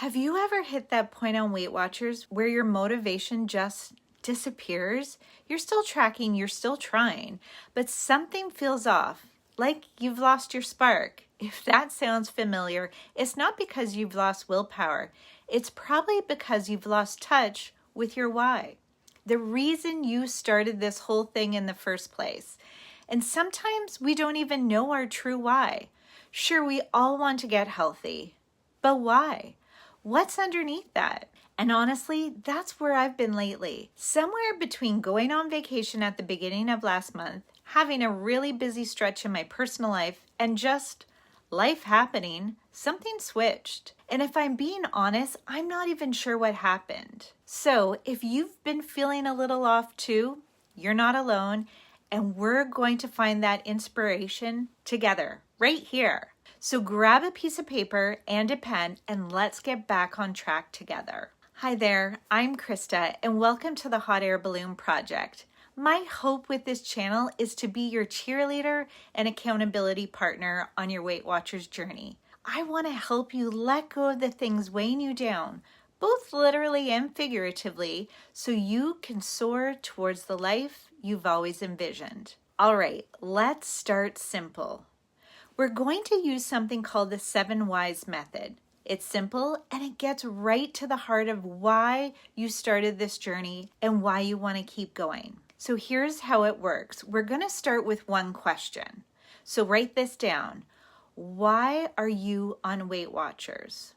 Have you ever hit that point on Weight Watchers where your motivation just disappears? You're still tracking, you're still trying, but something feels off, like you've lost your spark. If that sounds familiar, it's not because you've lost willpower. It's probably because you've lost touch with your why. The reason you started this whole thing in the first place. And sometimes we don't even know our true why. Sure, we all want to get healthy, but why? What's underneath that? And honestly, that's where I've been lately. Somewhere between going on vacation at the beginning of last month, having a really busy stretch in my personal life, and just life happening, something switched. And if I'm being honest, I'm not even sure what happened. So if you've been feeling a little off too, you're not alone, and we're going to find that inspiration together, right here. So grab a piece of paper and a pen and let's get back on track together. Hi there, I'm Krista and welcome to the Hot Air Balloon Project. My hope with this channel is to be your cheerleader and accountability partner on your Weight Watchers journey. I want to help you let go of the things weighing you down, both literally and figuratively, so you can soar towards the life you've always envisioned. All right, let's start simple. We're going to use something called the 7 Whys method. It's simple and it gets right to the heart of why you started this journey and why you want to keep going. So here's how it works. We're going to start with one question. So write this down. Why are you on Weight Watchers?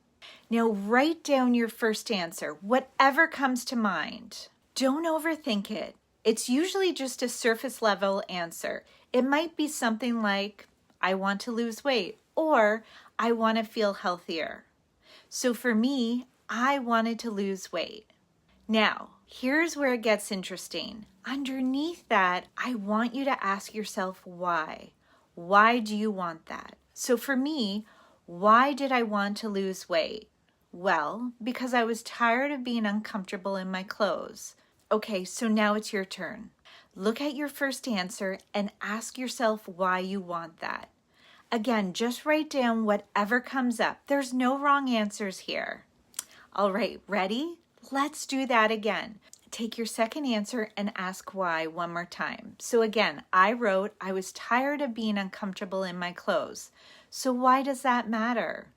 Now write down your first answer, whatever comes to mind. Don't overthink it. It's usually just a surface level answer. It might be something like, I want to lose weight, or I want to feel healthier. So for me, I wanted to lose weight. Now, here's where it gets interesting. Underneath that, I want you to ask yourself why. Why do you want that? So for me, why did I want to lose weight? Well, because I was tired of being uncomfortable in my clothes. Okay, so now it's your turn. Look at your first answer and ask yourself why you want that. Again, just write down whatever comes up. There's no wrong answers here. All right, ready? Let's do that again. Take your second answer and ask why one more time. So again, I wrote, I was tired of being uncomfortable in my clothes. So why does that matter?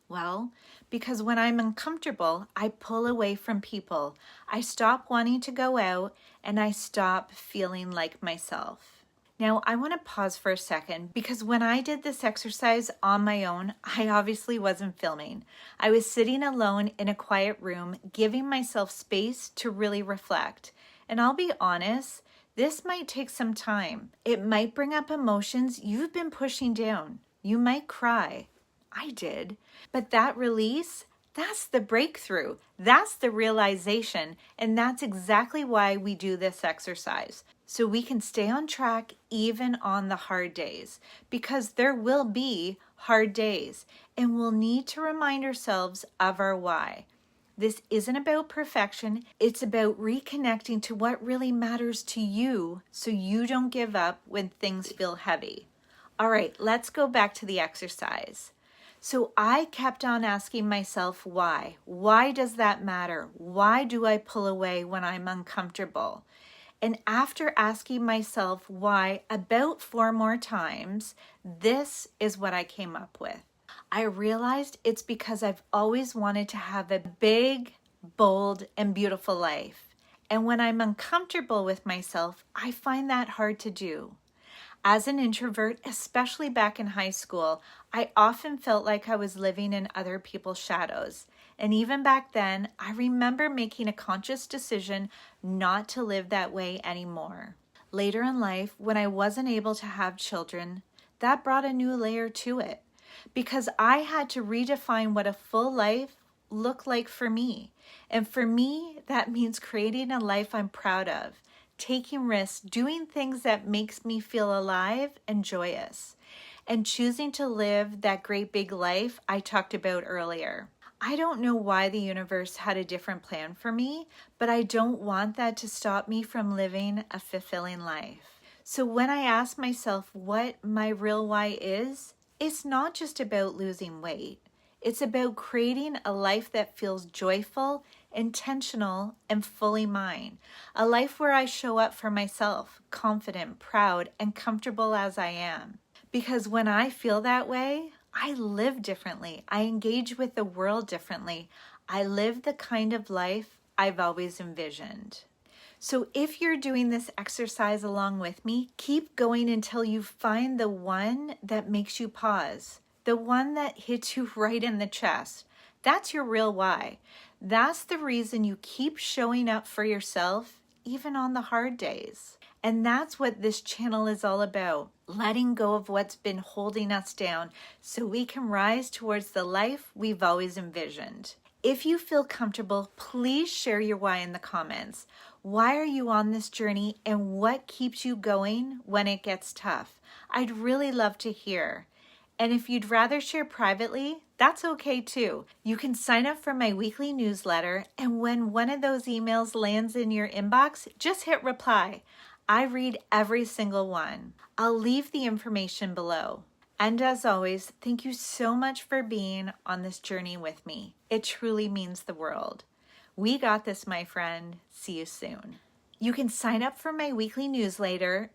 Well, because when I'm uncomfortable, I pull away from people. I stop wanting to go out and I stop feeling like myself. Now, I want to pause for a second because when I did this exercise on my own, I obviously wasn't filming. I was sitting alone in a quiet room, giving myself space to really reflect. And I'll be honest, this might take some time. It might bring up emotions you've been pushing down. You might cry. I did. But that release, that's the breakthrough. That's the realization. And that's exactly why we do this exercise. So we can stay on track even on the hard days. Because there will be hard days. And we'll need to remind ourselves of our why. This isn't about perfection. It's about reconnecting to what really matters to you so you don't give up when things feel heavy. All right, let's go back to the exercise. So I kept on asking myself why. Why does that matter? Why do I pull away when I'm uncomfortable? And after asking myself why about 4 more times, this is what I came up with. I realized it's because I've always wanted to have a big, bold, and beautiful life. And when I'm uncomfortable with myself, I find that hard to do. As an introvert, especially back in high school, I often felt like I was living in other people's shadows. And even back then, I remember making a conscious decision not to live that way anymore. Later in life, when I wasn't able to have children, that brought a new layer to it because I had to redefine what a full life looked like for me. And for me, that means creating a life I'm proud of. Taking risks, doing things that makes me feel alive and joyous, and choosing to live that great big life I talked about earlier. I don't know why the universe had a different plan for me, but I don't want that to stop me from living a fulfilling life. So when I ask myself what my real why is, it's not just about losing weight. It's about creating a life that feels joyful, intentional, and fully mine. A life where I show up for myself, confident, proud, and comfortable as I am. Because when I feel that way, I live differently. I engage with the world differently. I live the kind of life I've always envisioned. So if you're doing this exercise along with me, keep going until you find the one that makes you pause, the one that hits you right in the chest. That's your real why. That's the reason you keep showing up for yourself, even on the hard days. And that's what this channel is all about, letting go of what's been holding us down so we can rise towards the life we've always envisioned. If you feel comfortable, please share your why in the comments. Why are you on this journey and what keeps you going when it gets tough? I'd really love to hear. And if you'd rather share privately, that's okay too. You can sign up for my weekly newsletter, and when one of those emails lands in your inbox, just hit reply. I read every single one. I'll leave the information below. And as always, thank you so much for being on this journey with me. It truly means the world. We got this, my friend. See you soon. You can sign up for my weekly newsletter.